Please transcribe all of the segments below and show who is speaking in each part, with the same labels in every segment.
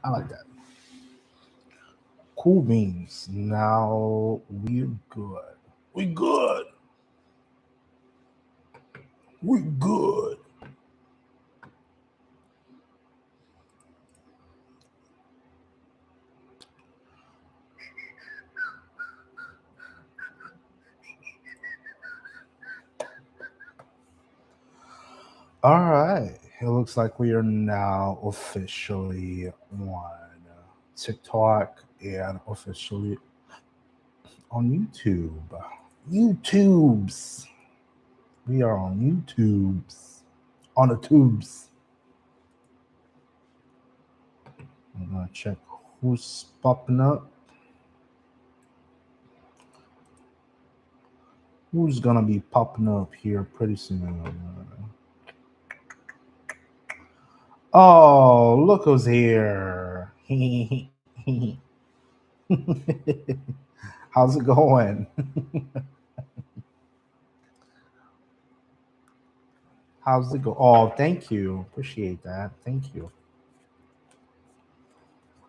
Speaker 1: I like that. Cool beans. Now we're good. We good. We good. All right. It looks like we are now officially on TikTok and officially on YouTube. YouTubes. We are on YouTubes. On the tubes. I'm gonna check who's popping up. Who's gonna be popping up here pretty soon? Oh, look who's here. How's it going? How's it go? Oh, thank you. Appreciate that. Thank you.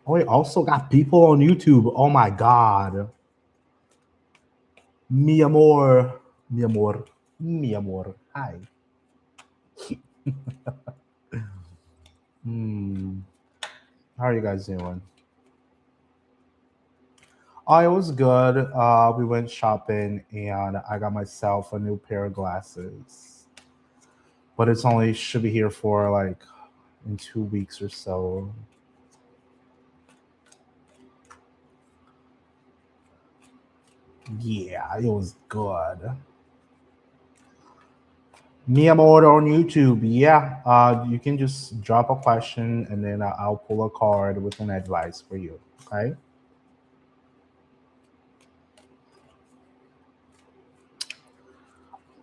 Speaker 1: Oh, we also got people on YouTube. Oh my God. Mi amor. Mi amor. Mi amor. Hi. Hmm. How are you guys doing? Oh, it was good. We went shopping and I got myself a new pair of glasses. But it's only should be here for like in 2 weeks or so. Yeah, it was good. Mi amor on YouTube. Yeah, you can just drop a question and then I'll pull a card with an advice for you. Okay.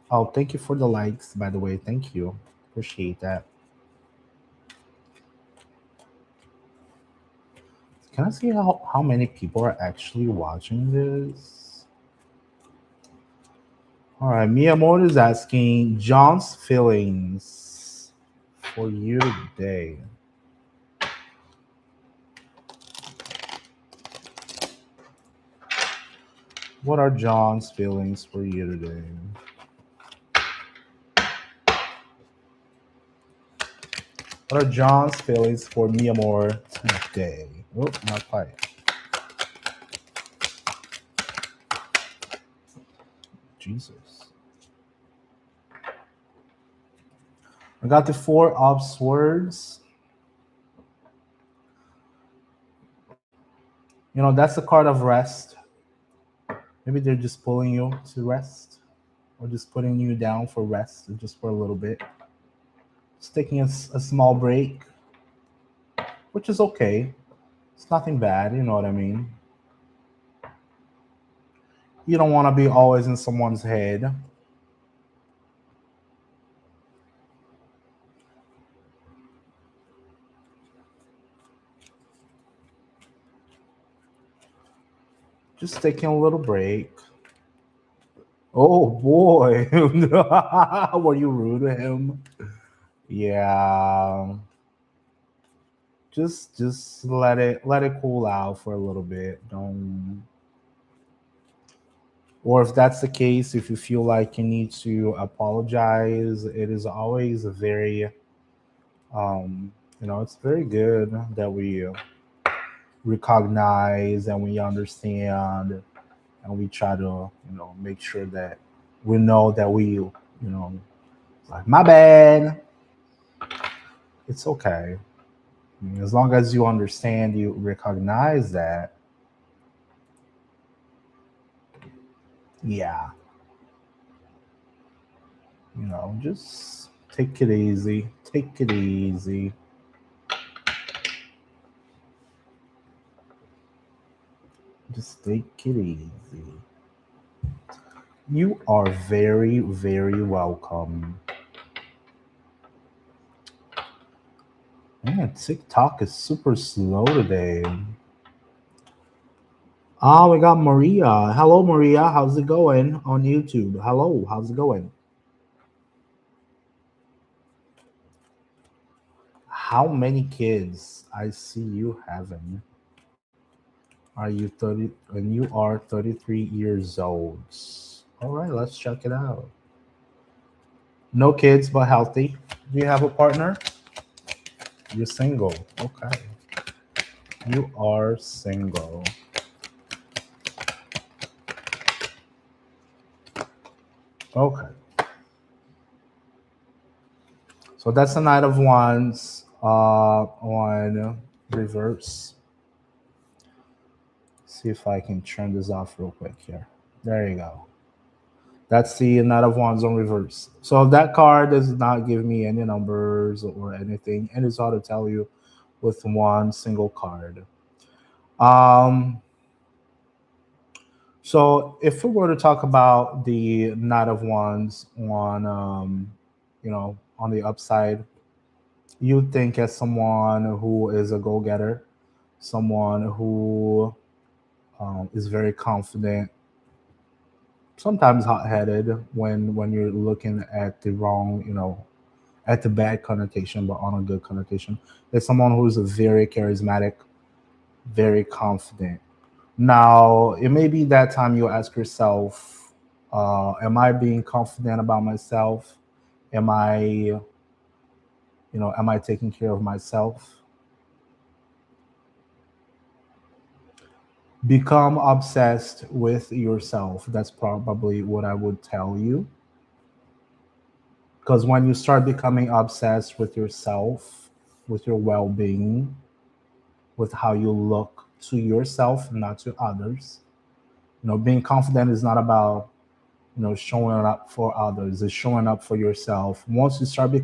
Speaker 1: Oh, thank you for the likes, by the way. Thank you. Appreciate that. Can I see how many people are actually watching this? All right. Mi amor is asking John's feelings for you today. What are John's feelings for you today? What are John's feelings for me more today? Oh, not quite. Jesus. I got the four of swords. You know, that's the card of rest. Maybe they're just pulling you to rest or just putting you down for rest just for a little bit. Just taking a small break, which is okay. It's nothing bad, you know what I mean? You don't want to be always in someone's head. Just taking a little break. Oh boy. Were you rude to him? Yeah. Just let it cool out for a little bit. Don't, or if that's the case, if you feel like you need to apologize, it is always a very it's very good that we recognize and we understand and we try to, make sure that we know that like my bad. It's okay. I mean, as long as you understand, you recognize that, yeah, just take it easy. Take it easy. Just take it easy. You are very, very welcome. Man, TikTok is super slow today. Ah, we got Maria. Hello, Maria. How's it going on YouTube? Hello, how's it going? How many kids I see you having? Are you 30 and you are 33 years old? All right, let's check it out. No kids, but healthy. Do you have a partner? You're single. Okay. You are single. Okay. So that's the Knight of Wands on reverse. See if I can turn this off real quick here. There you go. That's the Knight of Wands on reverse. So that card does not give me any numbers or anything, and it's hard to tell you with one single card. Um, so if we were to talk about the Knight of Wands on, on the upside, you think as someone who is a go-getter, someone who is very confident, sometimes hot-headed when you're looking at the wrong, at the bad connotation, but on a good connotation. There's someone who's a very charismatic, very confident. Now, it may be that time you ask yourself, am I being confident about myself? Am I taking care of myself? Become obsessed with yourself. That's probably what I would tell you. Because when you start becoming obsessed with yourself, with your well being, with how you look to yourself, not to others, being confident is not about, showing up for others, it's showing up for yourself. Once you start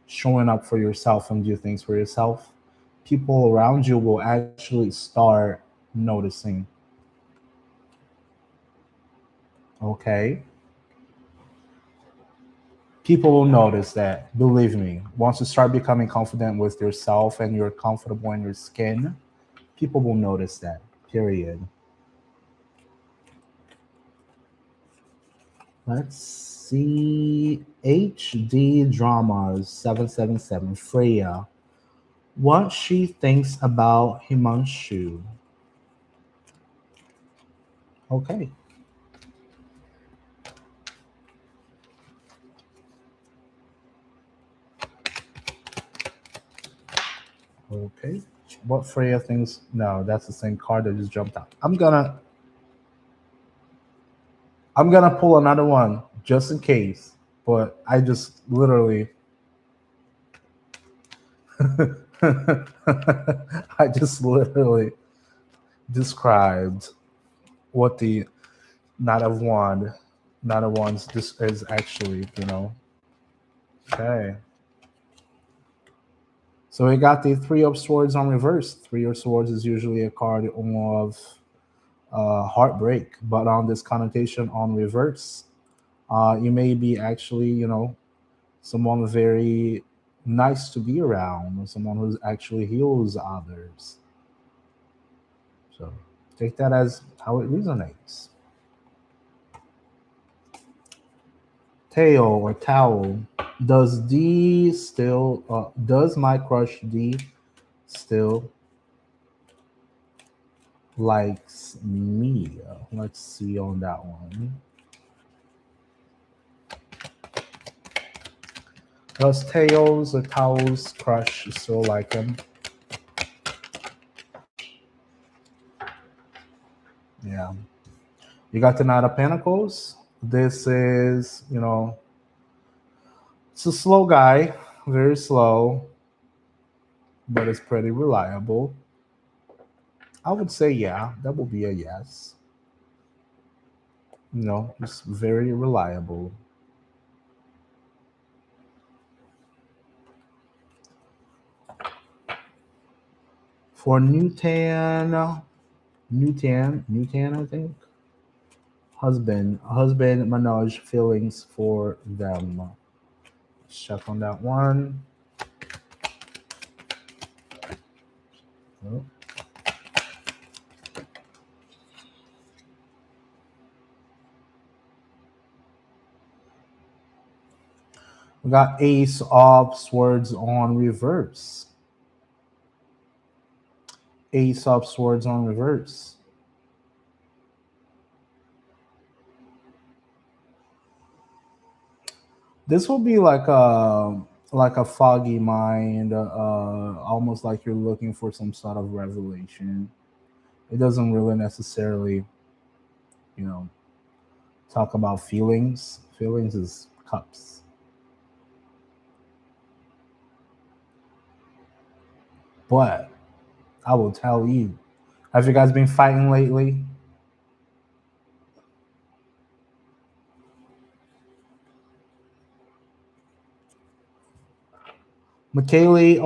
Speaker 1: showing up for yourself and do things for yourself, people around you will actually start noticing. Okay? People will notice that. Believe me. Once you start becoming confident with yourself and you're comfortable in your skin, people will notice that. Period. Let's see. HD Dramas 777 Freya. What she thinks about Himanshu. Okay. Okay. What Freya thinks? No, that's the same card that just jumped out. I'm gonna pull another one just in case. But I just literally I just literally described what the Knight of Wand, Knight of Wands this is actually. Okay. So we got the Three of Swords on reverse. Three of Swords is usually a card of heartbreak, but on this connotation on reverse, you may be actually, someone very nice to be around, someone who actually heals others. So take that as how it resonates. Tail or towel. Does my crush D still likes me? Let's see on that one. Does Tails or Towels crush still like him? Yeah. You got the Knight of Pentacles. This is, it's a slow guy, very slow, but it's pretty reliable. I would say, yeah, that would be a yes. It's very reliable. For Newtan, I think. Husband, Manoj feelings for them. Check on that one. Oh. We got Ace of Swords on reverse. Ace of Swords on reverse. This will be like a foggy mind, almost like you're looking for some sort of revelation. It doesn't really necessarily, you know, talk about feelings. Feelings is cups. But I will tell you, have you guys been fighting lately? Michaeli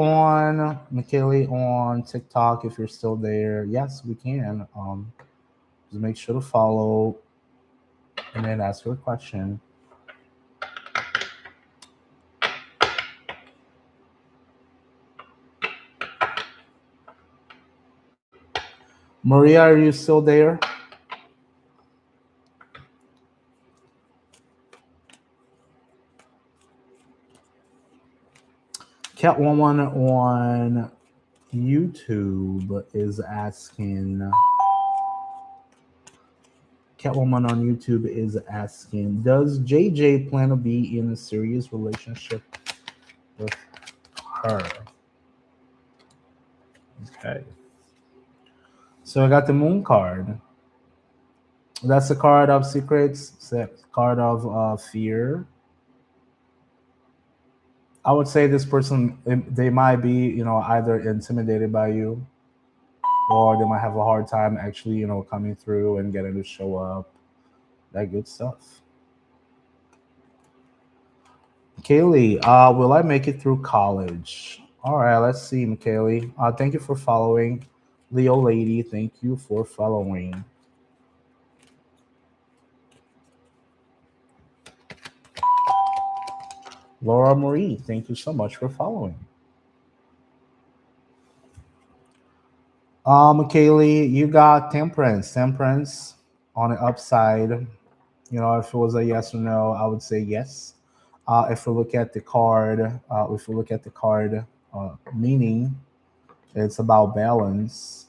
Speaker 1: on TikTok, if you're still there. Yes, we can. Just make sure to follow and then ask your question. Maria, are you still there? Catwoman on YouTube is asking. Catwoman on YouTube is asking, does JJ plan to be in a serious relationship with her? Okay. So I got the Moon card. That's the card of secrets, card of fear. I would say this person, they might be, either intimidated by you, or they might have a hard time actually, coming through and getting to show up. That good stuff. Kaylee, will I make it through college? All right, let's see, Kaylee. Thank you for following. Leo Lady, thank you for following. Laura Marie, thank you so much for following. Kaylee, you got temperance. Temperance on the upside. If it was a yes or no, I would say yes. If we look at the card, meaning, it's about balance.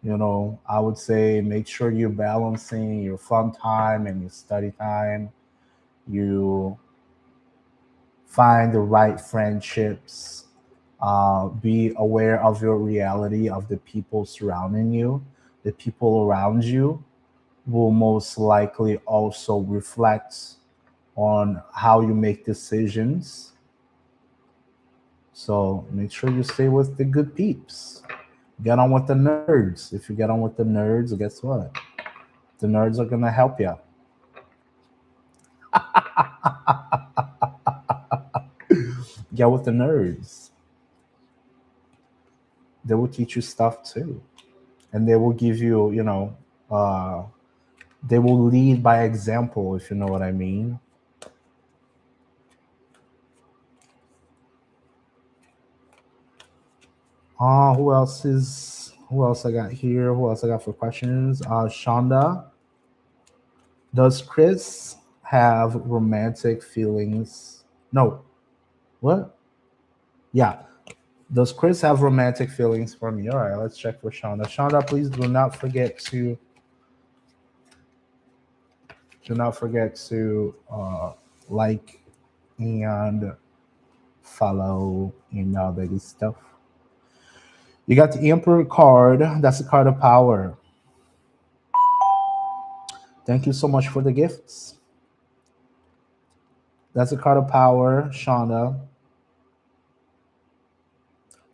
Speaker 1: I would say make sure you're balancing your fun time and your study time. You find the right friendships. Be aware of your reality, of the people surrounding you. The people around you will most likely also reflect on how you make decisions. So make sure you stay with the good peeps. Get on with the nerds. If you get on with the nerds, guess what? The nerds are going to help you. Get with the nerds. They will teach you stuff too. And they will give you, they will lead by example, if you know what I mean. Who else I got here? Who else I got for questions? Shonda. Does Chris have romantic feelings? No. What? Yeah. Does Chris have romantic feelings for me? All right, let's check for Shonda. Shonda, please do not forget to like and follow and all that good stuff. You got the Emperor card. That's a card of power. Thank you so much for the gifts. That's a card of power, Shonda.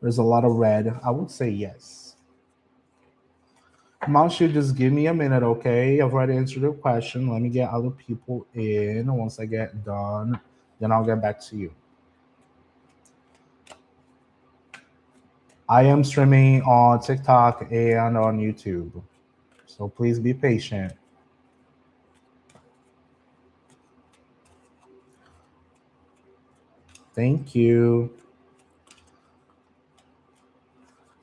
Speaker 1: There's a lot of red. I would say yes. Mom should just give me a minute, okay? I've already answered your question. Let me get other people in. Once I get done, then I'll get back to you. I am streaming on TikTok and on YouTube. So please be patient. Thank you.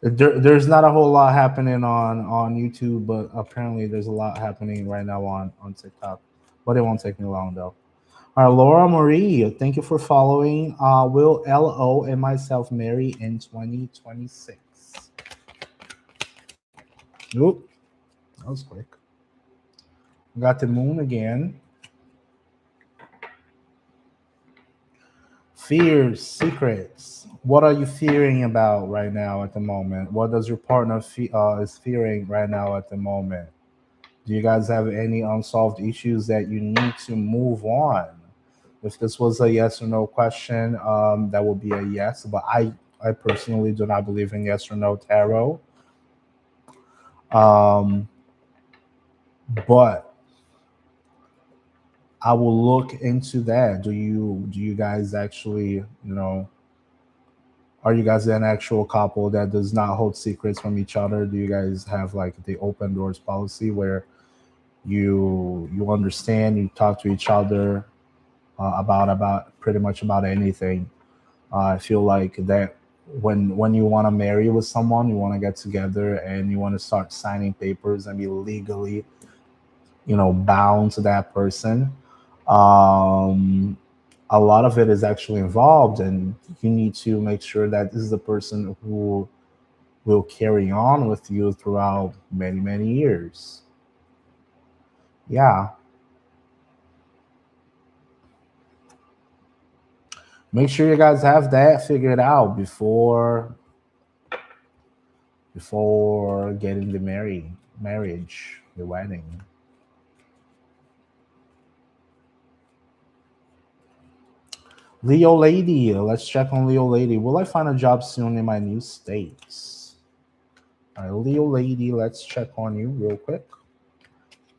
Speaker 1: There's not a whole lot happening on YouTube, but apparently there's a lot happening right now on TikTok. But it won't take me long though. All right, Laura Marie, thank you for following. Will LO and myself marry in 2026? Oop, that was quick. Got the moon again. Fears, secrets. What are you fearing about right now at the moment? What does your partner is fearing right now at the moment? Do you guys have any unsolved issues that you need to move on? If this was a yes or no question, that would be a yes. But I personally do not believe in yes or no tarot. Um, but I will look into that. Do you guys actually, are you guys an actual couple that does not hold secrets from each other? Do you guys have like the open doors policy where you understand, you talk to each other about pretty much about anything? I feel like that when you want to marry with someone, you want to get together and you want to start signing papers and be legally, bound to that person. Um, a lot of it is actually involved, and you need to make sure that this is the person who will carry on with you throughout many, many years. Yeah. Make sure you guys have that figured out before getting the marriage, the wedding. Leo Lady, let's check on Leo Lady. Will I find a job soon in my new states? All right, Leo Lady, let's check on you real quick.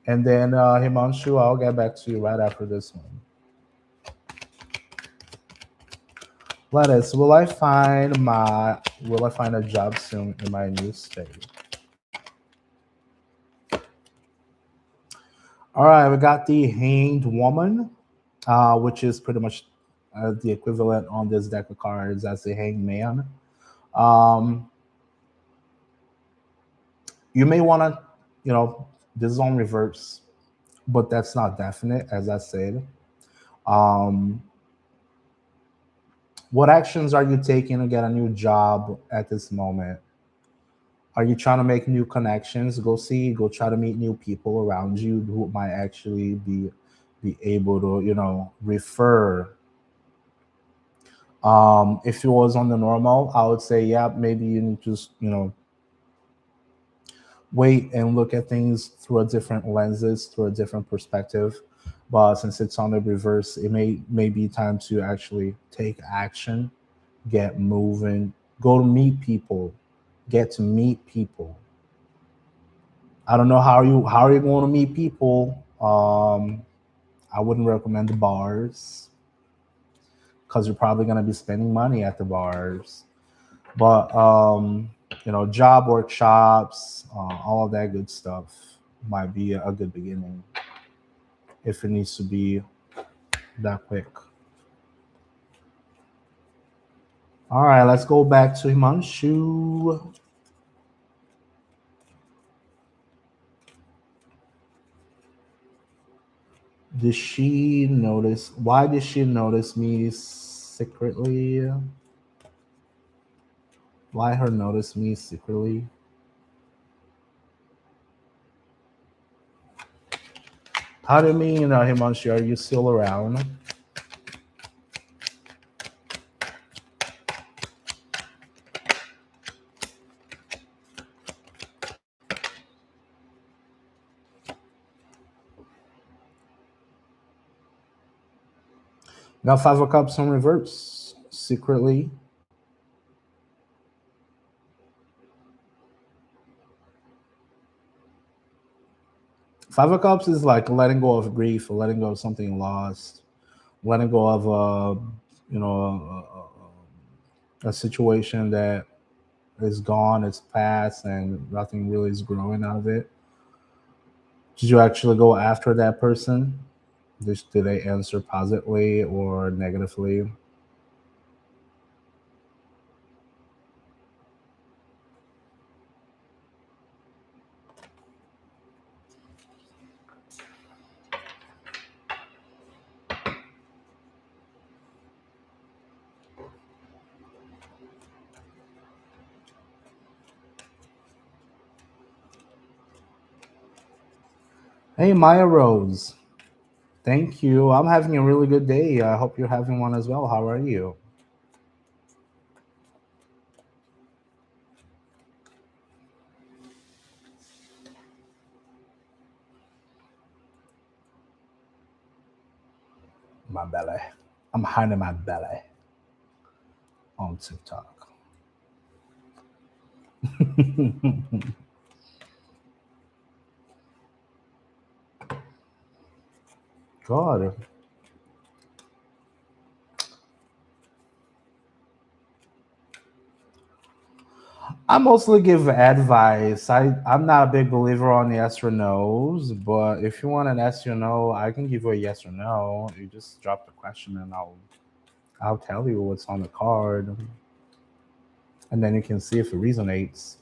Speaker 1: And then Himanshu, I'll get back to you right after this one. Lettuce, will I find a job soon in my new state? All right, we got the Hanged Woman, which is pretty much the equivalent on this deck of cards as the Hanged Man. Um, you may want to, this is on reverse, but that's not definite, as I said. Um, what actions are you taking to get a new job at this moment? Are you trying to make new connections? Go try to meet new people around you who might actually be able to, refer. If it was on the normal, I would say, yeah, maybe you need to just, wait and look at things through a different lenses, through a different perspective. But since it's on the reverse, it may be time to actually take action, get moving, go to meet people, get to meet people. I don't know how are you going to meet people. I wouldn't recommend the bars because you're probably going to be spending money at the bars. But job workshops, all of that good stuff might be a good beginning if it needs to be that quick. All right, let's go back to Himanshu. Did she notice? Why did she notice me secretly? Why her notice me secretly? How do you mean, Himanshu? Are you still around? Got Five of Cups on reverse. Secretly. Five of Cups is like letting go of grief, or letting go of something lost, letting go of a situation that is gone, it's past, and nothing really is growing out of it. Did you actually go after that person? Did they answer positively or negatively? Hey, Maya Rose. Thank you. I'm having a really good day. I hope you're having one as well. How are you? My belly. I'm hiding my belly on TikTok. God, I mostly give advice. I'm not a big believer on yes or no's, but if you want an yes or no, I can give you a yes or no. You just drop the question and I'll tell you what's on the card, and then you can see if it resonates.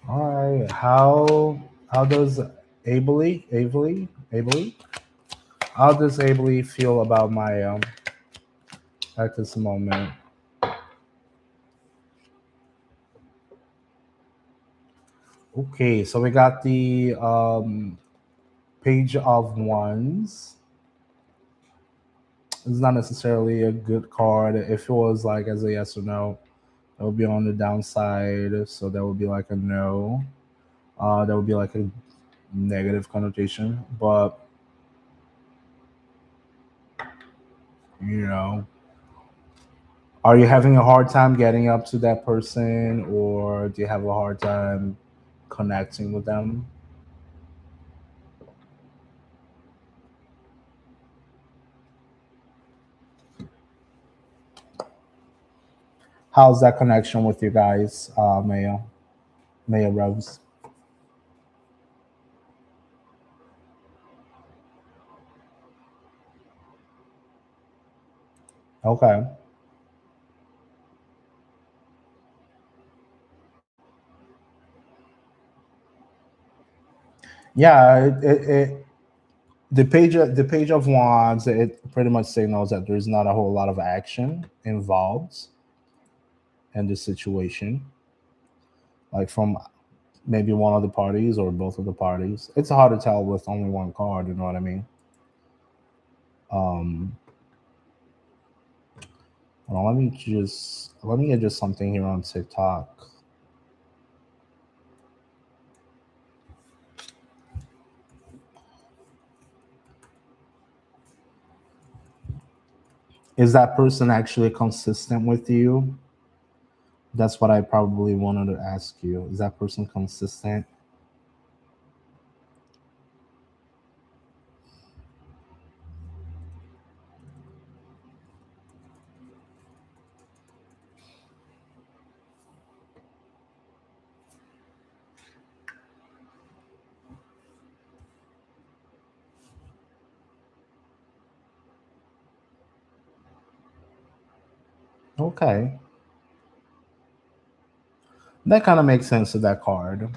Speaker 1: All right. How does Ably how does Ably feel about my at this moment? Okay, so we got the page of wands. It's not necessarily a good card. If it was like as a yes or no, that would be on the downside. So that would be like a no. That would be like a negative connotation. But you know, are you having a hard time getting up to that person, or do you have a hard time connecting with them? How's that connection with you guys, Maya Rose? Okay. Yeah, the page of wands, it pretty much signals that there's not a whole lot of action involved in the situation, like from maybe one of the parties or both of the parties. It's hard to tell with only one card. You know what I mean? Um, well, let me adjust something here on TikTok. Is that person actually consistent with you? That's what I probably wanted to ask you. Is that person consistent? Okay, that kind of makes sense to that card.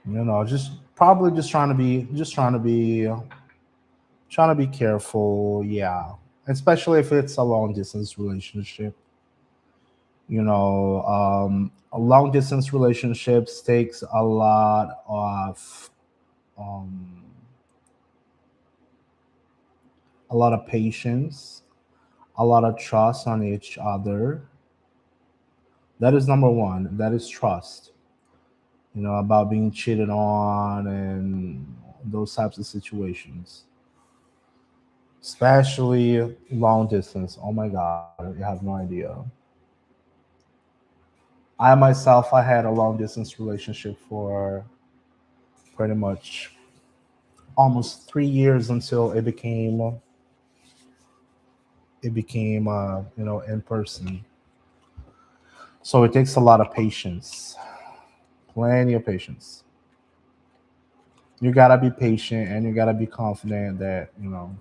Speaker 1: You know, just probably trying to be careful. Yeah, especially if it's a long distance relationship. You know, a long distance relationships takes um, a lot of patience, a lot of trust on each other. That is number one. That is trust. You know, about being cheated on and those types of situations, especially long distance. Oh my God, you have no idea. I myself, I had a long distance relationship for pretty much almost 3 years until it became in person. So it takes a lot of patience, plenty of patience. You gotta be patient and you gotta be confident that you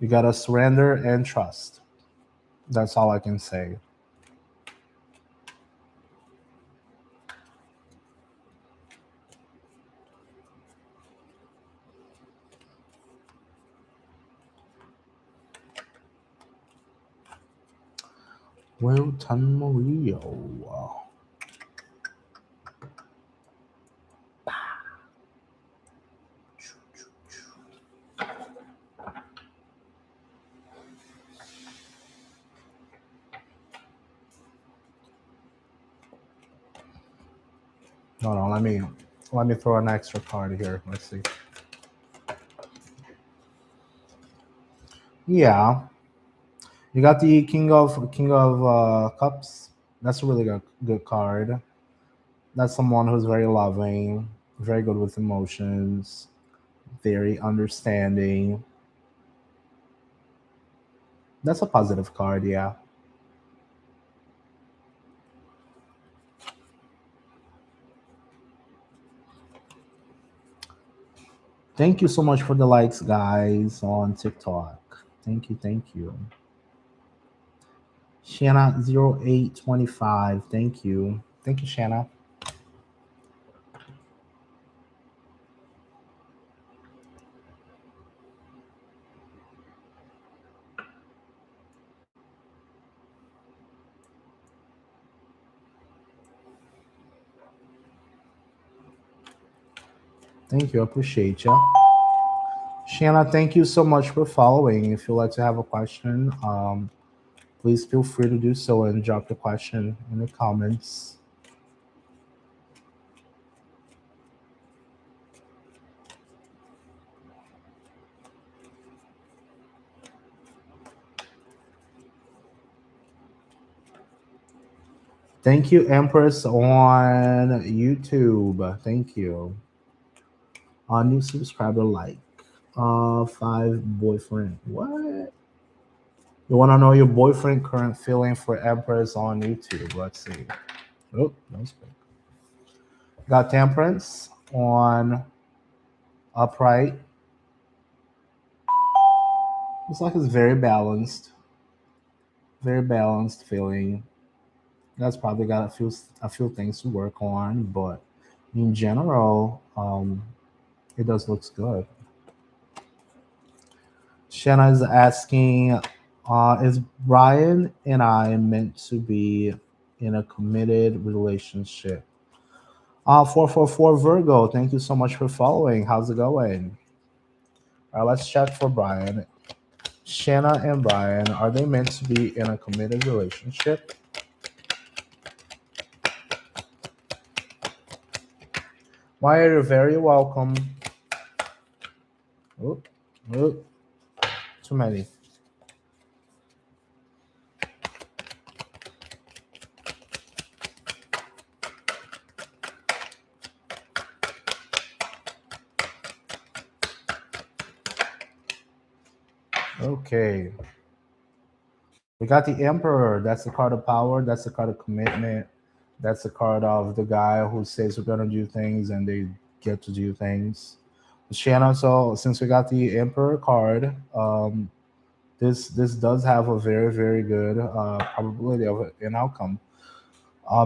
Speaker 1: gotta surrender and trust. That's all I can say. Wilton Murillo. Hold on, let me throw an extra card here. Let's see. Yeah, you got the King of Cups. That's a really good card. That's someone who's very loving, very good with emotions, very understanding. That's a positive card, yeah. Thank you so much for the likes, guys, on TikTok. Thank you, thank you. Shanna0825, thank you. Thank you, Shanna. Thank you, I appreciate you. Shanna, thank you so much for following. If you'd like to have a question, please feel free to do so and drop the question in the comments. Thank you, Empress on YouTube. Thank you. New subscriber like. Five boyfriend. What? You want to know your boyfriend current feeling for Empress on YouTube? Let's see. Oh, that was quick. Got Temperance on Upright. Looks like it's very balanced feeling. That's probably got a few things to work on, but in general, it does looks good. Shanna is asking, is Brian and I meant to be in a committed relationship? 444 Virgo, thank you so much for following. How's it going? All right, let's check for Brian. Shanna and Brian, are they meant to be in a committed relationship? Why, you're very welcome. Oop, oop, too many. Okay. We got the Emperor. That's the card of power. That's the card of commitment. That's the card of the guy who says we're gonna do things and they get to do things. Shanna, so since we got the Emperor card, this does have a very, very good probability of an outcome.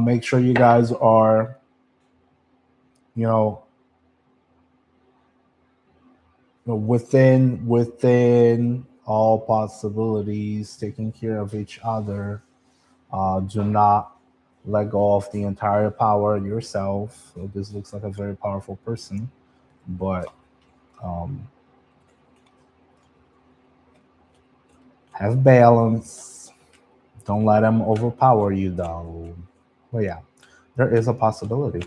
Speaker 1: Make sure you guys are, you know, within all possibilities, taking care of each other. Do not let go of the entire power yourself. So this looks like a very powerful person, but um, have balance. Don't let them overpower you, though. Well, yeah, there is a possibility.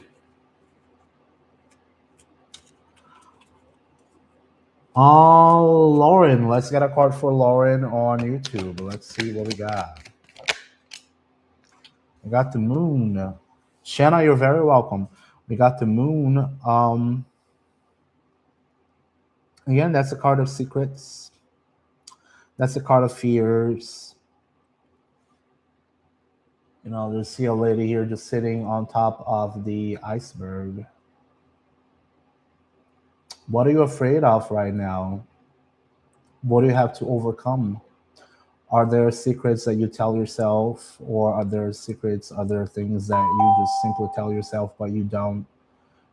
Speaker 1: Lauren, let's get a card for Lauren on YouTube. Let's see what we got. We got the moon. Shanna, you're very welcome. We got the moon. Again, that's a card of secrets. That's a card of fears. You know, there's see a lady here just sitting on top of the iceberg. What are you afraid of right now? What do you have to overcome? Are there secrets that you tell yourself, or are there secrets, other things that you just simply tell yourself but you don't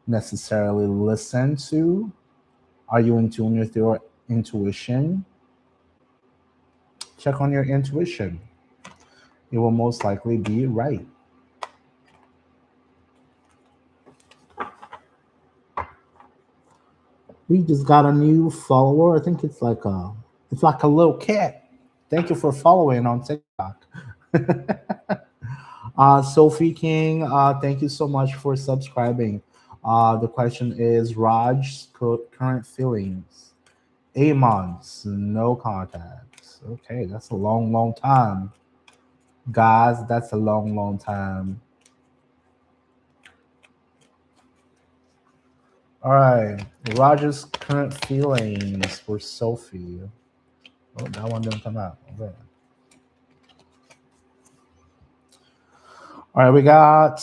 Speaker 1: necessarily listen to? Are you in tune with your intuition? Check on your intuition. You will most likely be right. We just got a new follower. I think it's like a little cat. Thank you for following on TikTok. Sophie King, thank you so much for subscribing. The question is Raj's current feelings. 8 months, no contacts. Okay, that's a long, long time. Guys, that's a long, long time. All right, Roger's current feelings for Sophie. Oh, that one didn't come out. Okay. All right, we got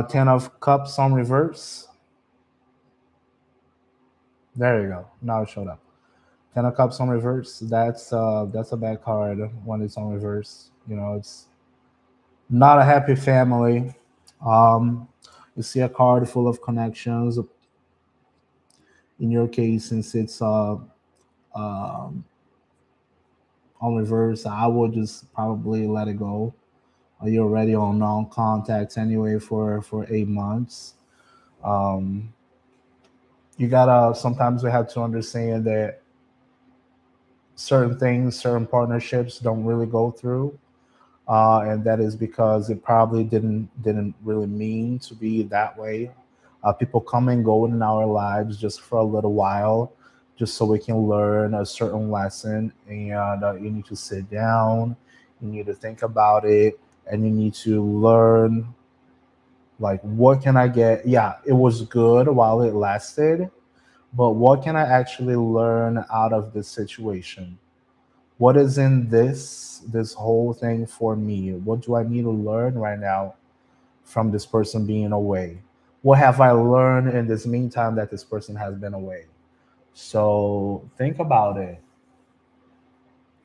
Speaker 1: 10 of Cups on reverse. There you go. Now it showed up. 10 of Cups on reverse. That's a bad card when it's on reverse. You know, it's not a happy family. You see a card full of connections. In your case, since it's on reverse, I would just probably let it go. You're already on non-contact anyway for 8 months. Um, you gotta sometimes we have to understand that certain things, certain partnerships don't really go through, and that is because it probably didn't really mean to be that way. People come and go in our lives just for a little while, just so we can learn a certain lesson. And you need to sit down, you need to think about it, and you need to learn like what can I get. Yeah, it was good while it lasted, but what can I actually learn out of this situation? What is in this whole thing for me? What do I need to learn right now from this person being away? What have I learned in this meantime that this person has been away? So think about it.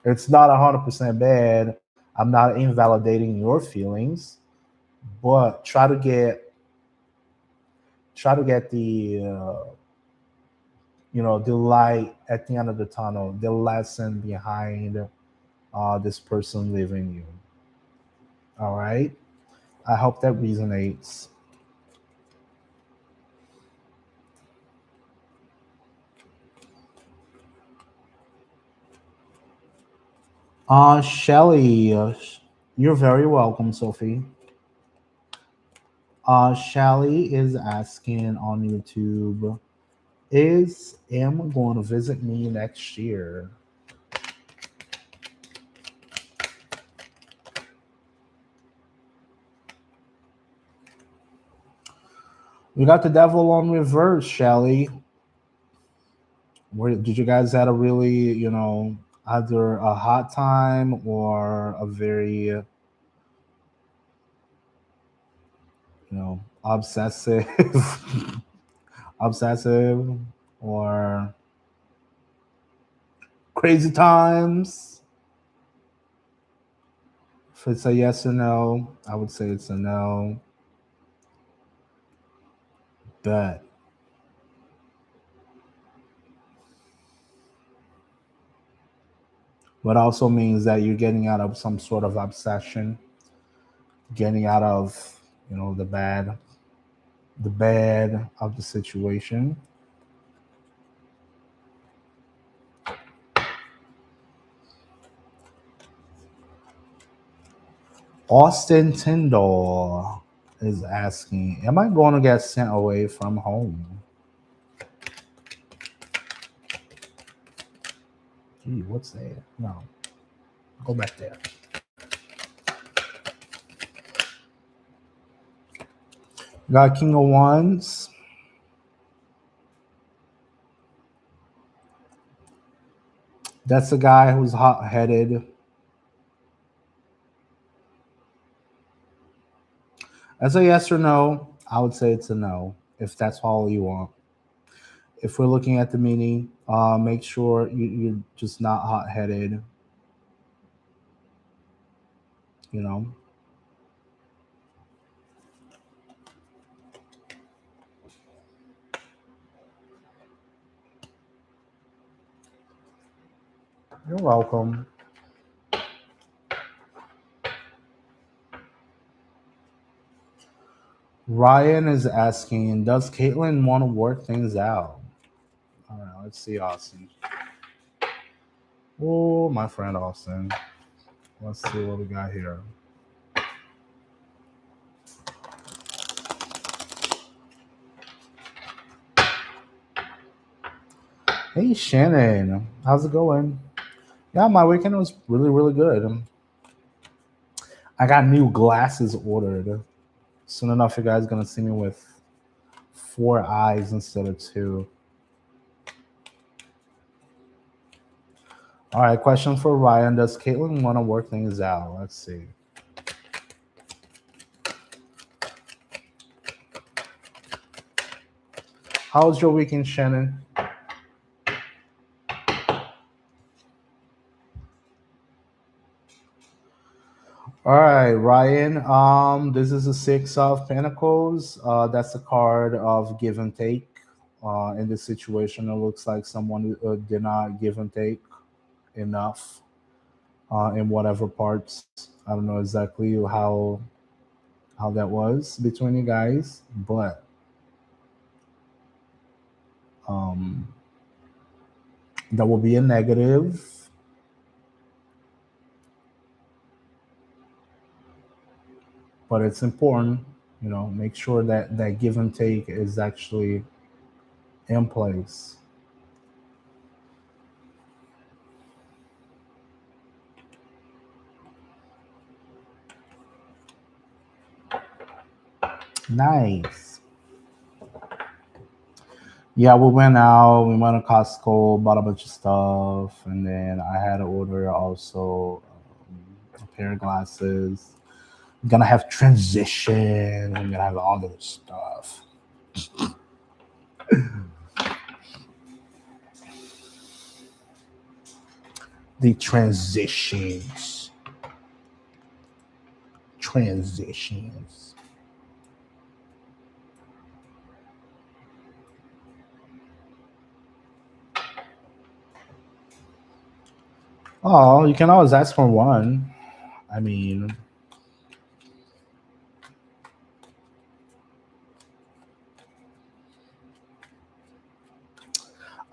Speaker 1: It's not 100% bad. I'm not invalidating your feelings, but try to get the the light at the end of the tunnel, the lesson behind this person leaving you. All right. I hope that resonates. Shelly, you're very welcome, Sophie. Shelly is asking on YouTube, is Em going to visit me next year? We got the devil on reverse, Shelly. Where did you guys had a really, either a hot time or a very, obsessive, obsessive, or crazy times? If it's a yes or no, I would say it's a no. But what also means that you're getting out of some sort of obsession, getting out of, the bad of the situation. Austin Tyndall is asking, am I going to get sent away from home? Gee, what's that? No. Go back there. Got King of Wands. That's a guy who's hot-headed. As a yes or no, I would say it's a no if that's all you want. If we're looking at the meaning, make sure you're just not hot-headed. You know. You're welcome. Ryan is asking, does Caitlyn want to work things out? All right, let's see, Austin. Oh, my friend Austin. Let's see what we got here. Hey, Shannon. How's it going? Yeah, my weekend was really, really good. I got new glasses ordered. Soon enough, you guys gonna see me with 4 eyes instead of 2. All right, question for Ryan. Does Caitlyn want to work things out? Let's see. How was your weekend, Shannon? All right, Ryan. This is a 6 of Pentacles. That's a card of give and take. In this situation, it looks like someone did not give and take enough in whatever parts. I don't know exactly how that was between you guys, but that will be a negative. But it's important, make sure that that give and take is actually in place. Nice. Yeah, we went out. We went to Costco, bought a bunch of stuff, and then I had to order also a pair of glasses. I'm gonna have transition. I'm gonna have all the stuff. The transitions. Transitions. Oh, you can always ask for one. I mean,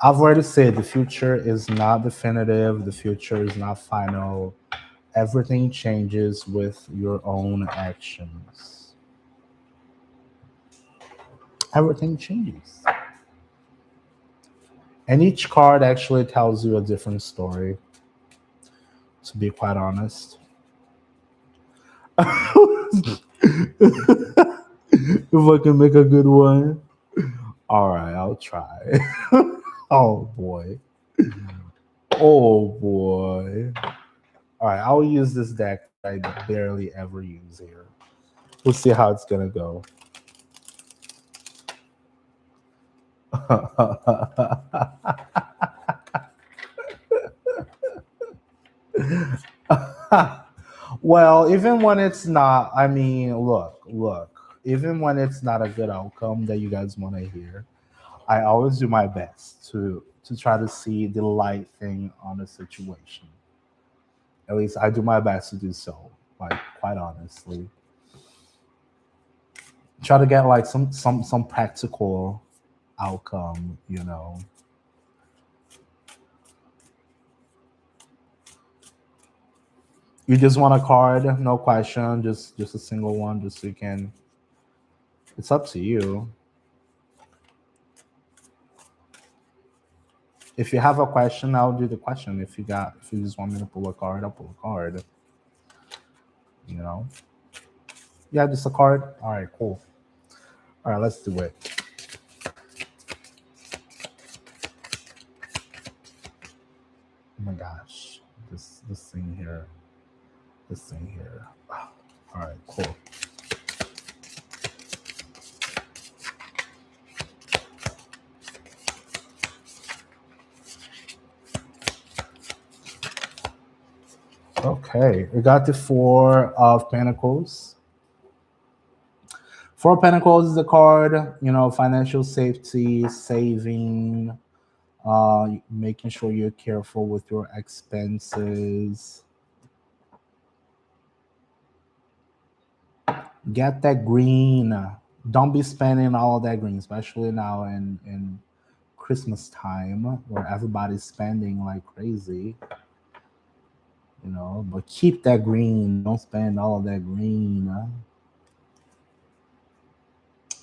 Speaker 1: I've already said the future is not definitive, the future is not final. Everything changes with your own actions. Everything changes. And each card actually tells you a different story, to be quite honest. If I can make a good one. All right, I'll try. Oh boy. Oh boy. All right, I'll use this deck I barely ever use here. We'll see how it's gonna go. Well, even when it's not, I mean, look, even when it's not a good outcome that you guys want to hear, I always do my best to try to see the light thing on the situation. At least I do my best to do so, like quite honestly. Try to get like some practical outcome. You just want a card, no question, just a single one, just so you can. It's up to you. If you have a question, I'll do the question. If you just want me to pull a card, I'll pull a card. You know. Yeah, just a card. All right, cool. All right, let's do it. Oh my gosh, this thing here, this thing here. Oh, all right, cool. Okay, we got the Four of Pentacles. Four of Pentacles is a card, you know, financial safety, saving, making sure you're careful with your expenses. Get that green. Don't be spending all of that green, especially now in Christmas time where everybody's spending like crazy. You know, but keep that green. Don't spend all of that green.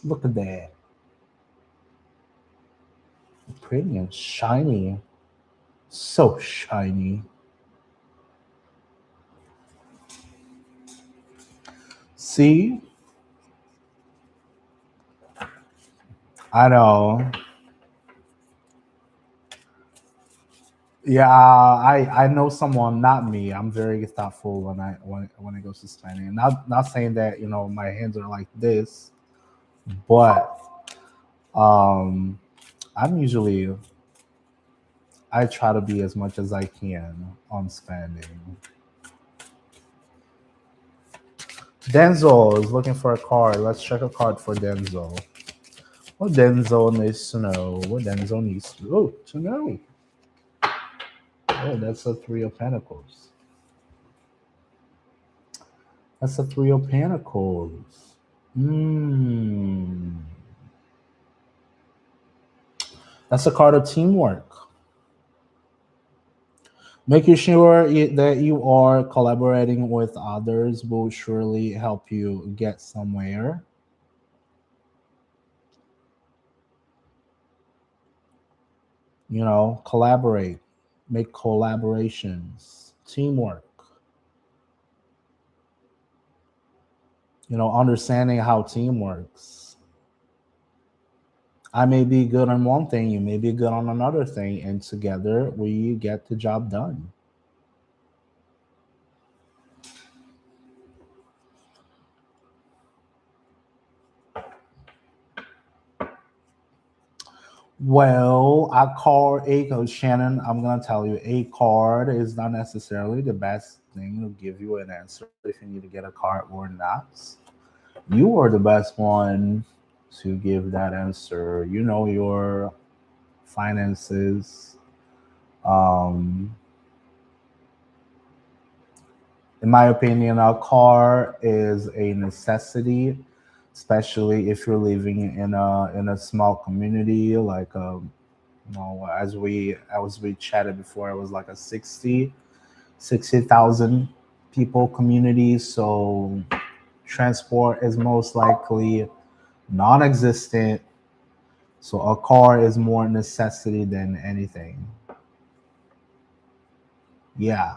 Speaker 1: Look at that. Pretty and shiny. So shiny. See? I know. Yeah, I know someone, not me. I'm very thoughtful when it goes to spending. Not saying that, you know, my hands are like this, but um I'm usually I try to be as much as I can on spending. Denzel is looking for a card. Let's check a card for Denzel. What Denzel needs to know? What Denzel needs to know? Oh, that's a Three of Pentacles. That's a Three of Pentacles. Hmm. That's a card of teamwork. Making sure that you are collaborating with others will surely help you get somewhere. You know, collaborate, make collaborations, teamwork. You know, understanding how team works. I may be good on one thing, you may be good on another thing, and together we get the job done. Well, I call a code Shannon. I'm gonna tell you, a card is not necessarily the best thing to give you an answer if you need to get a card or not. You are the best one to give that answer. You know your finances. Um, in my opinion, a car is a necessity, especially if you're living in a small community like you know, as we chatted before, it was like a 60,000 people community. So transport is most likely non-existent. So a car is more necessity than anything. Yeah.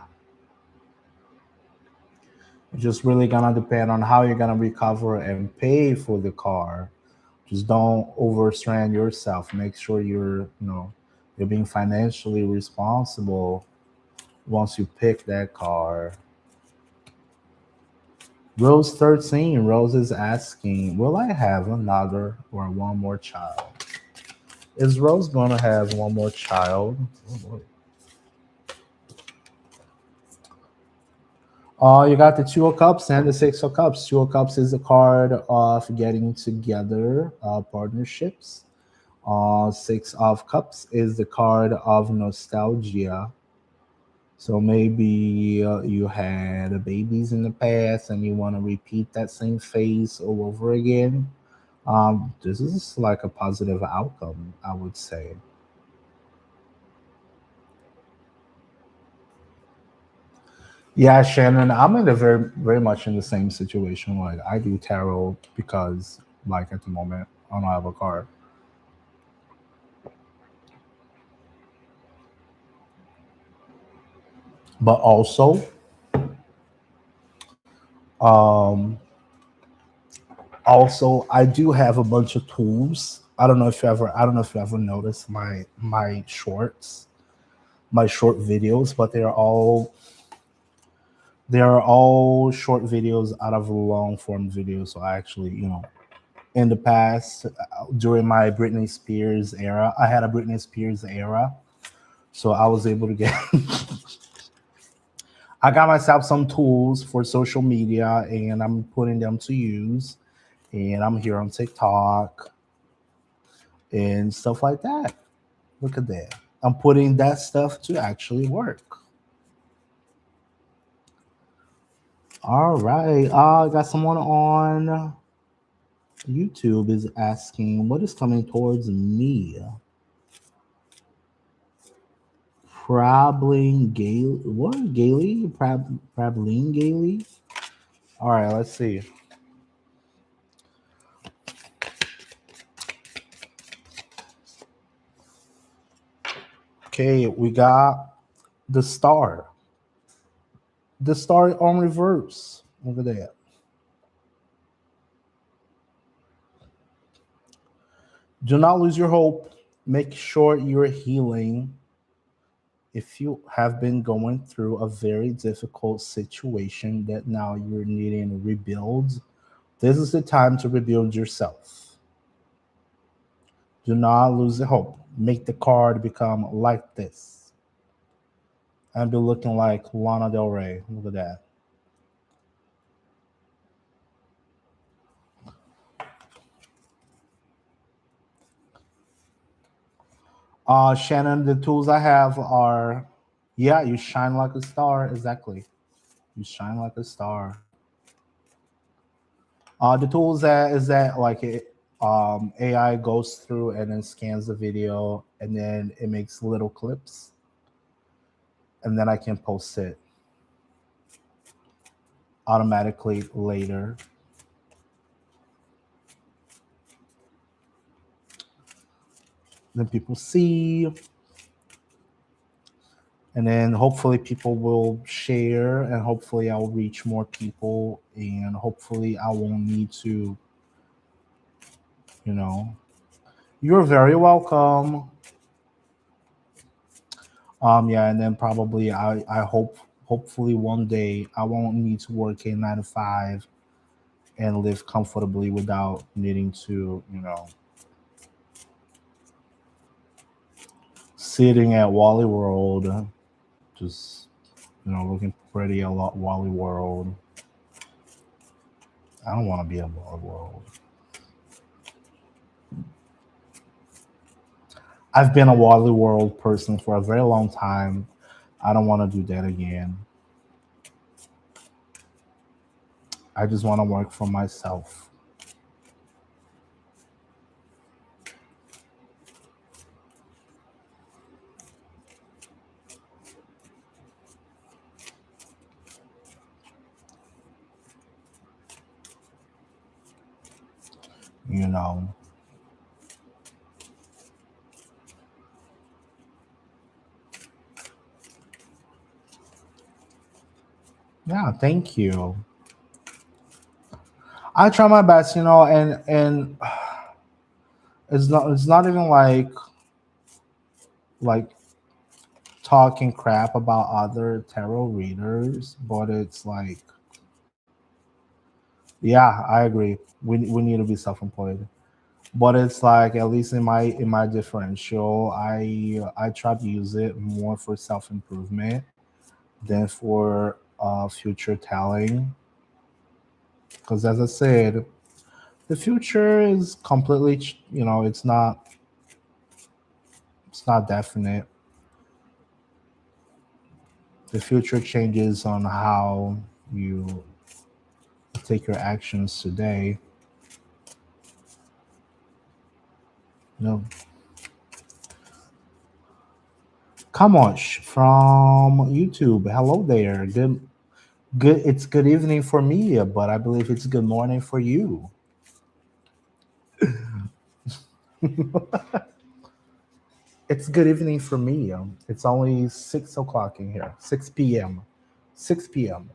Speaker 1: It's just really gonna depend on how you're gonna recover and pay for the car. Just don't overstrand yourself. Make sure you're being financially responsible once you pick that car. Rose 13. Rose is asking, will I have another or one more child? Is Rose gonna have one more child? You got the Two of Cups and the Six of Cups. Two of Cups is a card of getting together, partnerships. Six of Cups is the card of nostalgia. So maybe you had babies in the past and you want to repeat that same phase all over again. This is like a positive outcome, I would say. Yeah, Shannon, I'm in a very much in the same situation. Like I do tarot because, like at the moment, I don't have a car. But also, um, Also, I do have a bunch of tools. I don't know if you ever noticed my shorts, my short videos, but they are all short videos out of long form videos. So I actually, in the past, during my Britney Spears era, I had a Britney Spears era, so I was able to get. I got myself some tools for social media, and I'm putting them to use. And I'm here on TikTok and stuff like that. Look at that. I'm putting that stuff to actually work. All right. I got someone on YouTube is asking what is coming towards me. Prabling Gaily. What? Gaily? Prabling Gaily? All right, let's see. Okay, we got the star. The star on reverse. Look at that. Do not lose your hope. Make sure you're healing. If you have been going through a very difficult situation that now you're needing to rebuild, this is the time to rebuild yourself. Do not lose the hope. Make the card become like this and be looking like Lana Del Rey. Look at that. Shannon, the tools I have are, yeah, you shine like a star. Exactly. You shine like a star. The tools that is that like it, AI goes through and then scans the video and then it makes little clips and then I can post it automatically later. Then people see, and then hopefully people will share, and hopefully I'll reach more people, and hopefully I won't need to, you know. You're very welcome. Yeah, and then probably I hope hopefully one day I won't need to work a 9 to 5 and live comfortably without needing to, sitting at Wally World, just looking pretty a lot Wally World. I don't want to be at Wally World. I've been a Wally World person for a very long time. I don't want to do that again. I just want to work for myself. You know. Yeah, thank you. I try my best, and it's not even like talking crap about other tarot readers, but it's like, yeah, I agree. We need to be self-employed. But it's like at least in my differential, I try to use it more for self-improvement than for future telling. Because as I said, the future is completely it's not definite. The future changes on how you take your actions today. No, Kamosh from YouTube. Hello there. Good. It's good evening for me, but I believe it's good morning for you. It's good evening for me. It's only 6 o'clock in here. 6 p.m. 6 p.m.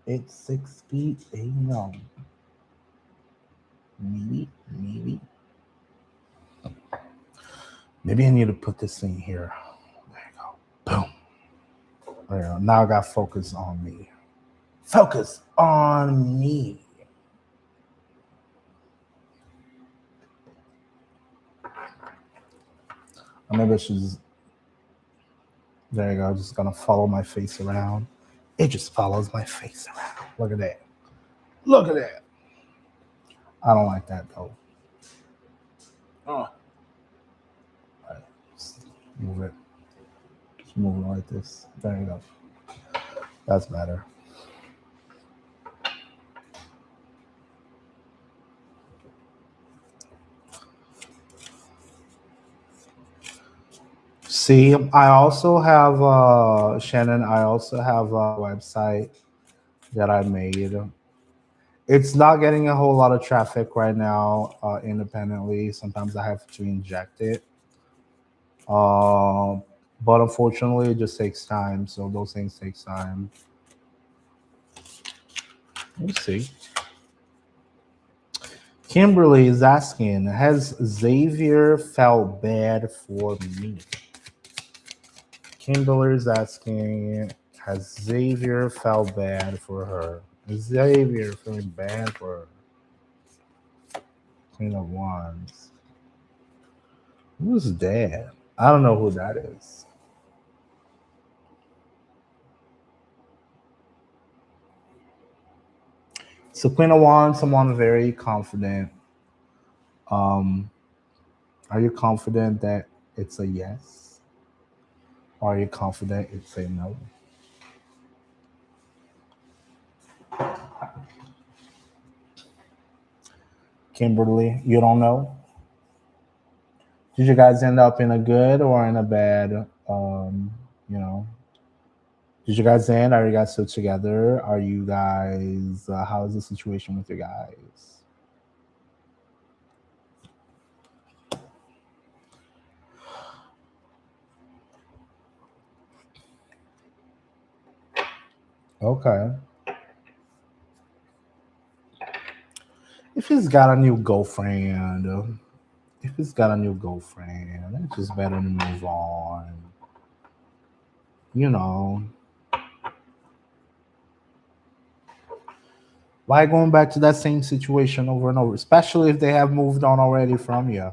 Speaker 1: It's 6 p.m. Maybe. Maybe I need to put this in here. There you go. Boom. There you go. Now I got focus on me. Focus on me. Or maybe I should just, there you go. Just gonna follow my face around. It just follows my face around. Look at that. Look at that. I don't like that though. Oh. Right. Just move it. Just move it like this. There you go. That's better. See, I also have Shannon. I also have a website that I made. It's not getting a whole lot of traffic right now independently. Sometimes I have to inject it. Uh, but unfortunately, it just takes time. So those things take time. Let's see. Kimberly is asking, has Xavier felt bad for me? Kimberly is asking, has Xavier felt bad for her? Is Xavier feeling bad for her? Queen of Wands. Who's that? I don't know who that is. So Queen of Wands, someone very confident. Um, are you confident that it's a yes? Or are you confident it's a no? Kimberly, you don't know? Did you guys end up in a good or in a bad, you know, did you guys end? Are you guys still together? Are you guys, how is the situation with you guys? Okay. If he's got a new girlfriend, if he's got a new girlfriend, it's just better to move on. You know, why going back to that same situation over and over, especially if they have moved on already from you?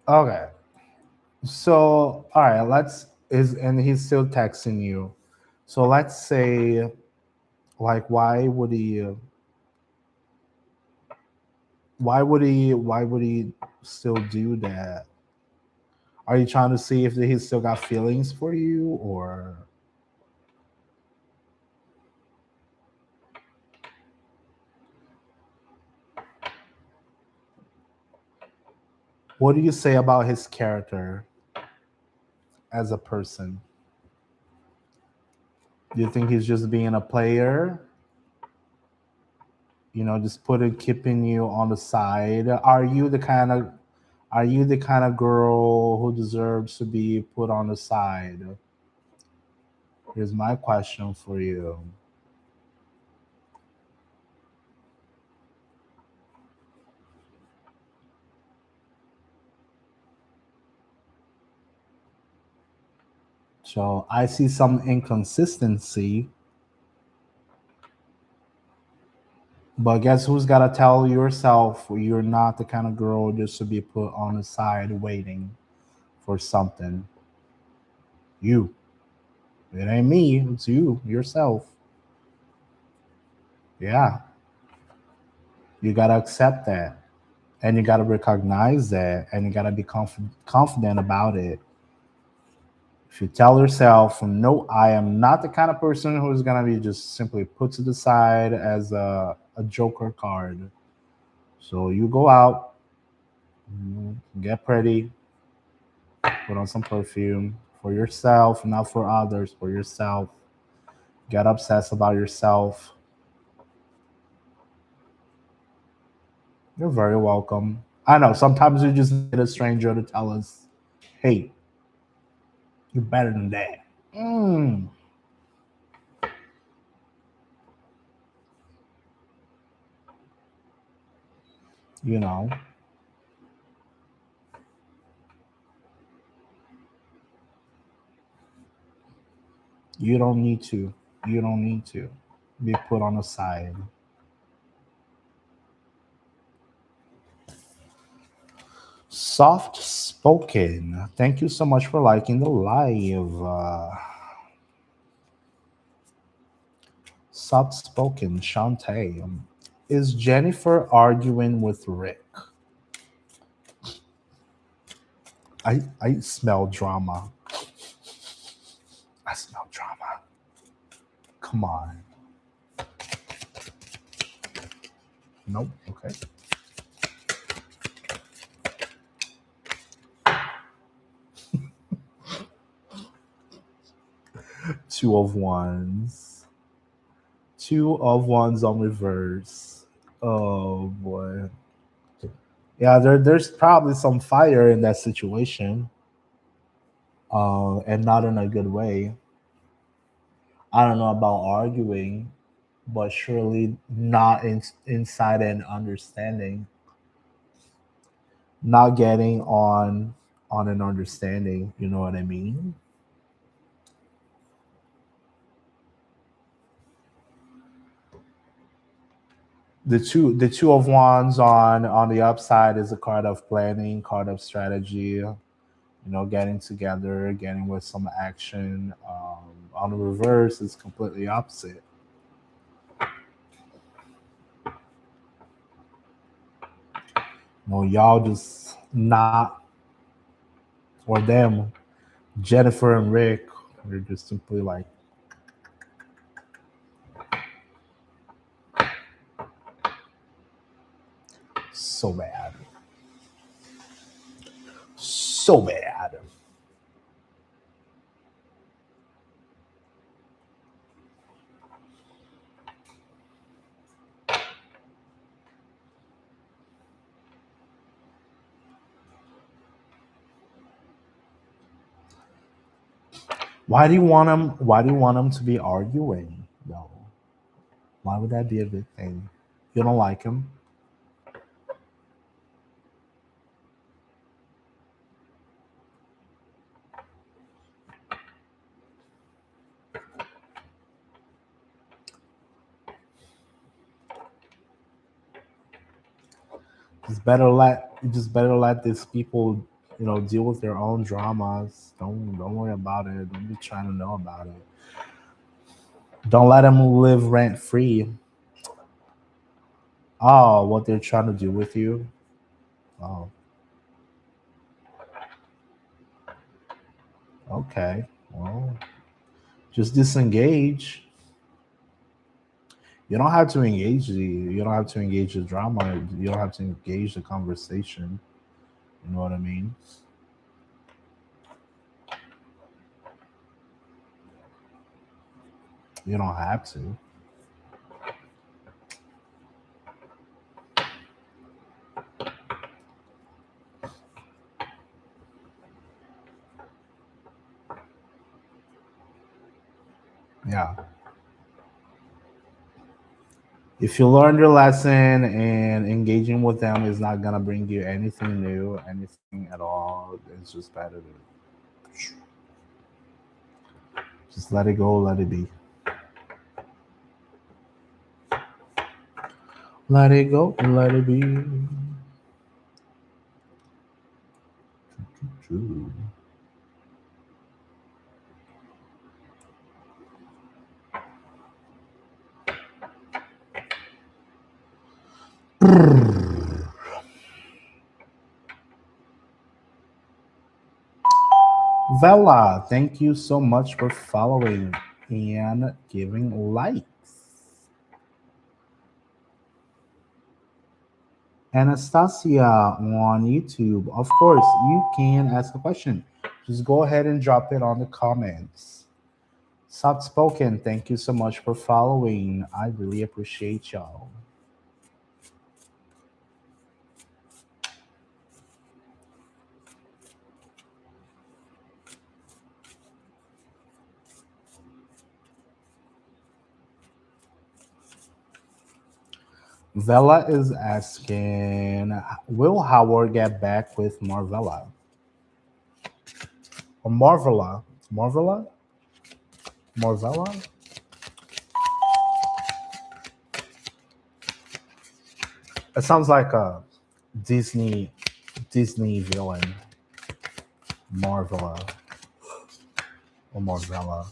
Speaker 1: Okay. So, all right, and he's still texting you. So let's say, like, why would he still do that? Are you trying to see if he's still got feelings for you, or what do you say about his character as a person? Do you think he's just being a player? Just keeping you on the side. Are you the kind of girl who deserves to be put on the side? Here's my question for you. So I see some inconsistency, but guess who's got to tell yourself you're not the kind of girl just to be put on the side waiting for something? You. It ain't me, it's you, yourself. Yeah. You got to accept that. And you got to recognize that. And you got to be confident about it. If you tell yourself, no, I am not the kind of person who's going to be just simply put to the side as a joker card. So you go out, get pretty, put on some perfume for yourself, not for others, for yourself. Get obsessed about yourself. You're very welcome. I know sometimes we just need a stranger to tell us Hey, you're better than that. You know, you don't need to. You don't need to be put on the side. Soft spoken. Thank you so much for liking the live. Soft spoken, Shantae. Is Jennifer arguing with Rick? I smell drama. I smell drama. Come on. Nope. Okay. Two of wands. Two of wands on reverse. Oh boy. Yeah, there's probably some fire in that situation. And not in a good way. I don't know about arguing, but surely not inside and understanding, not getting on an understanding. You know what I mean? The two of wands on the upside is a card of planning, card of strategy. You know, getting together, getting with some action. On the reverse, is completely opposite. You know, y'all just not, or them, Jennifer and Rick, they're just simply like so bad. So bad. Why do you want them to be arguing though? Why would that be a good thing? You don't like him? You just better let these people, deal with their own dramas. Don't worry about it. Don't be trying to know about it. Don't let them live rent free. Oh, what they're trying to do with you? Oh, okay. Well, just disengage. You don't have to engage the drama. You don't have to engage the conversation. You know what I mean? You don't have to. Yeah. If you learn your lesson and engaging with them is not gonna bring you anything new, anything at all, it's just better to just let it go, let it be. Let it go, let it be. True. Vela, thank you so much for following and giving likes. Anastasia on YouTube. Of course, you can ask a question. Just go ahead and drop it on the comments. Soft spoken, thank you so much for following. I really appreciate y'all. Vela is asking, will Howard get back with Marvella? Or Marvella? Marvella? Marvella? It sounds like a Disney Disney villain. Marvella or Marvella.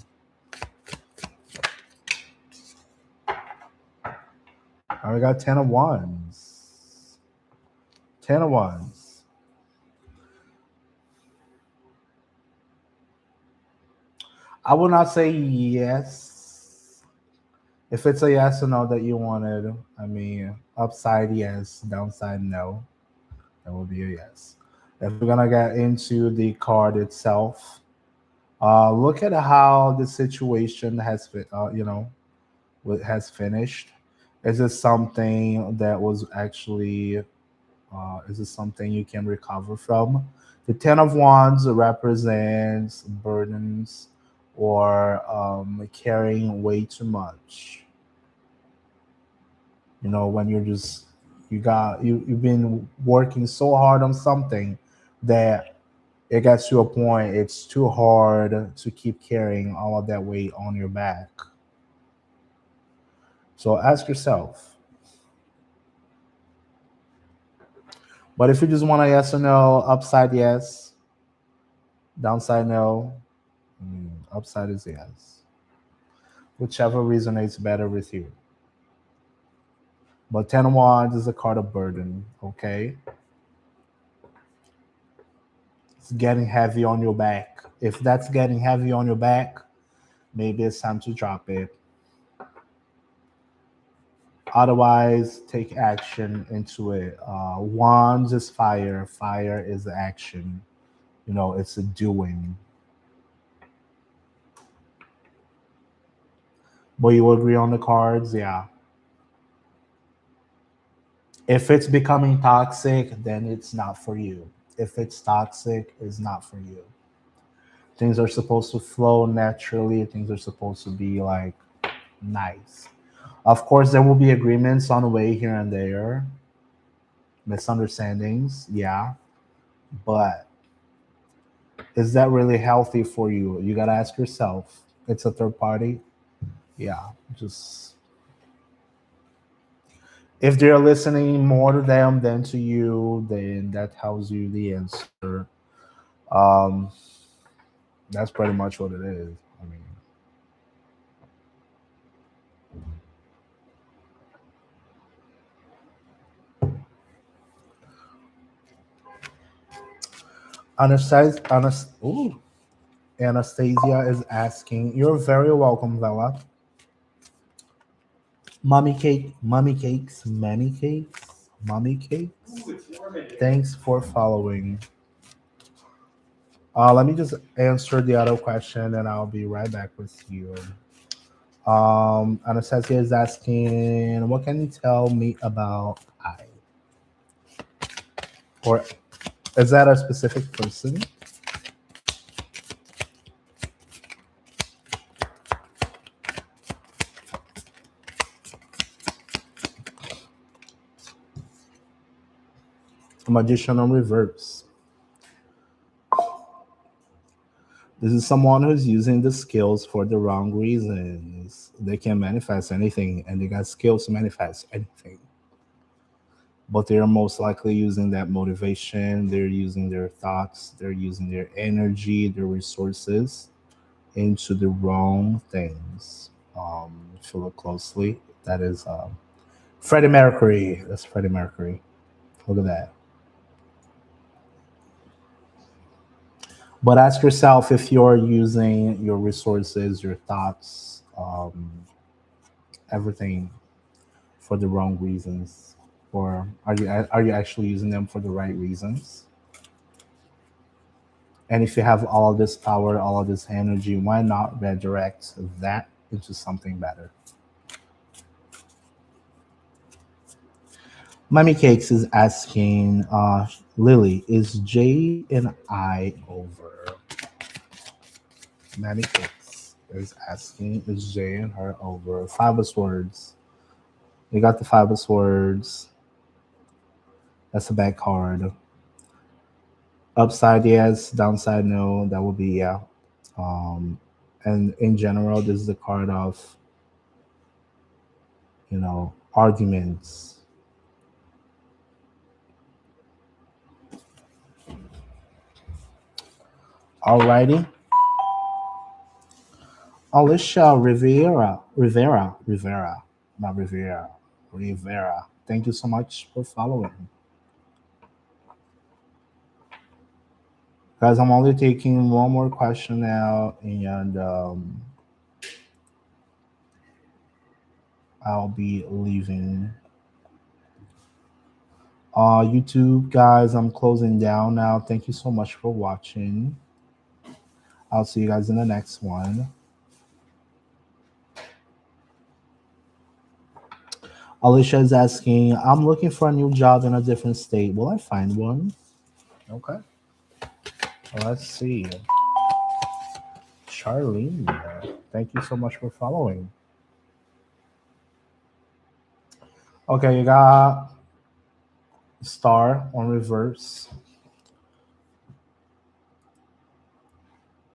Speaker 1: We got 10 of wands. 10 of wands. I would not say yes. If it's a yes or no that you wanted, I mean, upside yes, downside no, that would be a yes. If we're gonna get into the card itself, look at how the situation has, has finished. Is it something that was actually? Is it something you can recover from? The Ten of Wands represents burdens or carrying way too much. You know, when you've been working so hard on something that it gets to a point it's too hard to keep carrying all of that weight on your back. So ask yourself. But if you just want a yes or no, upside yes, downside no, upside is yes. Whichever resonates better with you. But 10 of Wands is a card of burden, okay? It's getting heavy on your back. If that's getting heavy on your back, maybe it's time to drop it. Otherwise, take action into it. Wands is fire. Fire is action. You know, it's a doing. But you agree on the cards? Yeah. If it's becoming toxic, then it's not for you. If it's toxic, it's not for you. Things are supposed to flow naturally. Things are supposed to be like nice. Of course, there will be agreements on the way here and there, misunderstandings, yeah. But is that really healthy for you? You got to ask yourself. It's a third party. Yeah, just if they're listening more to them than to you, then that tells you the answer. Um, that's pretty much what it is. I mean, Anastasia is asking, you're very welcome, Vela. Mommy cakes, Manny cakes, mommy cakes. Thanks for following. Let me just answer the other question and I'll be right back with you. Anastasia is asking, what can you tell me about I? Or is that a specific person? Magician on reverse. This is someone who's using the skills for the wrong reasons. They can manifest anything and they got skills to manifest anything. But they're most likely using that motivation, they're using their thoughts, they're using their energy, their resources into the wrong things. If you look closely, that is Freddie Mercury. That's Freddie Mercury. Look at that. But ask yourself if you're using your resources, your thoughts, everything for the wrong reasons, or are you actually using them for the right reasons? And if you have all of this power, all of this energy, why not redirect that into something better? Mommy Cakes is asking, Lily, is J and I over? Mommy Cakes is asking, is Jay and her over? Five of Swords. You got the Five of Swords. That's a bad card. Upside, yes. Downside, no. That would be, yeah. And in general, this is the card of, arguments. Alrighty. Alicia Rivera, not Rivera. Thank you so much for following. Guys, I'm only taking one more question now, and I'll be leaving. YouTube, guys, I'm closing down now. Thank you so much for watching. I'll see you guys in the next one. Alicia is asking, I'm looking for a new job in a different state. Will I find one? Okay. Let's see. Charlene, thank you so much for following. Okay, you got star on reverse.